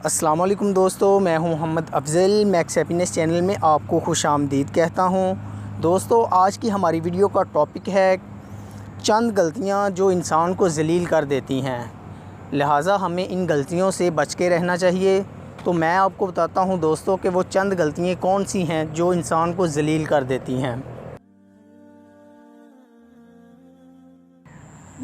अस्सलाम वालेकुम दोस्तों, मैं हूं Mohammad Afzal. Max happiness channel में आपको खुशामदीद कहता हूं। दोस्तों, आज की हमारी वीडियो का टॉपिक है चंद गलतियां जो इंसान को ज़लील कर देती हैं, लिहाजा हमें इन गलतियों से बच के रहना चाहिए। तो मैं आपको बताता हूं दोस्तों कि वो चंद गलतियां कौन सी हैं जो इंसान को ज़लील कर देती हैं।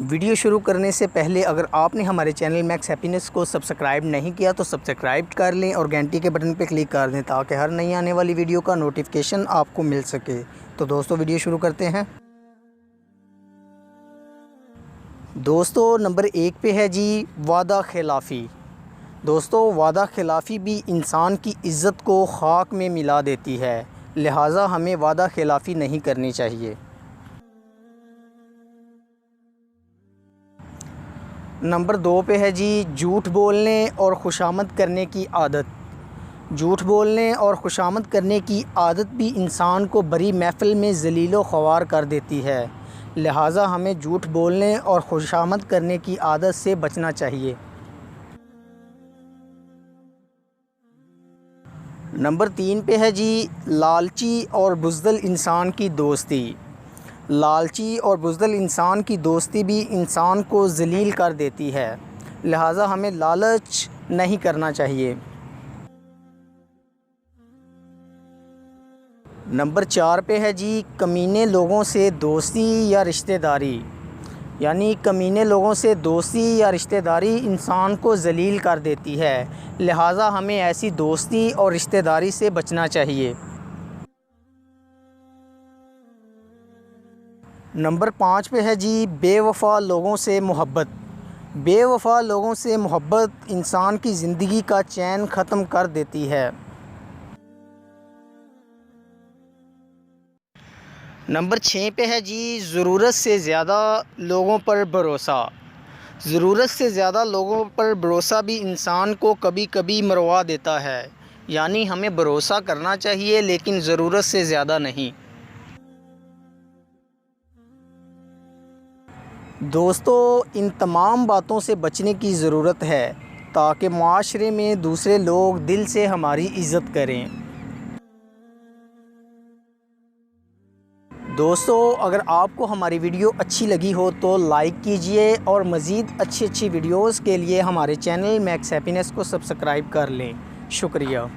वीडियो शुरू करने से पहले अगर आपने हमारे चैनल मैक्स हैप्पीनेस को सब्सक्राइब नहीं किया तो सब्सक्राइब कर लें और घंटी के बटन पर क्लिक कर दें ताकि हर नई आने वाली वीडियो का नोटिफिकेशन आपको मिल सके। तो दोस्तों, वीडियो शुरू करते हैं। दोस्तों, नंबर 1 पे है जी वादा खिलाफ़ी। दोस्तों, वादा खिलाफ़ी भी इंसान की इज़्ज़त को खाक में मिला देती है, लिहाजा हमें वादा खिलाफ़ी नहीं करनी चाहिए। नंबर 2 पे है जी झूठ बोलने और खुशामद करने की आदत। झूठ बोलने और खुशामद करने की आदत भी इंसान को बड़ी महफ़िल में ज़लील व ख़वार कर देती है, लिहाजा हमें झूठ बोलने और खुशामद करने की आदत से बचना चाहिए। नंबर 3 पे है जी लालची और बुज़दिल इंसान की दोस्ती। लालची और बुज़दिल इंसान की दोस्ती भी इंसान को ज़लील कर देती है, लिहाजा हमें लालच नहीं करना चाहिए। नंबर 4 पे है जी कमीने लोगों से दोस्ती या रिश्तेदारी। यानी कमीने लोगों से दोस्ती या रिश्तेदारी इंसान को ज़लील कर देती है, लिहाजा हमें ऐसी दोस्ती और रिश्तेदारी से बचना चाहिए। नंबर 5 पे है जी बेवफ़ा लोगों से मोहब्बत। बेवफ़ा लोगों से मोहब्बत इंसान की ज़िंदगी का चैन ख़त्म कर देती है। नंबर 6 पे है जी ज़रूरत से ज़्यादा लोगों पर भरोसा। ज़रूरत से ज़्यादा लोगों पर भरोसा भी इंसान को कभी कभी मरवा देता है, यानी हमें भरोसा करना चाहिए लेकिन ज़रूरत से ज़्यादा नहीं। दोस्तों, इन तमाम बातों से बचने की ज़रूरत है ताकि माशरे में दूसरे लोग दिल से हमारी इज़्ज़त करें। दोस्तों, अगर आपको हमारी वीडियो अच्छी लगी हो तो लाइक कीजिए और मज़ीद अच्छी वीडियोज़ के लिए हमारे चैनल मैक्स हैप्पीनेस को सब्सक्राइब कर लें। शुक्रिया।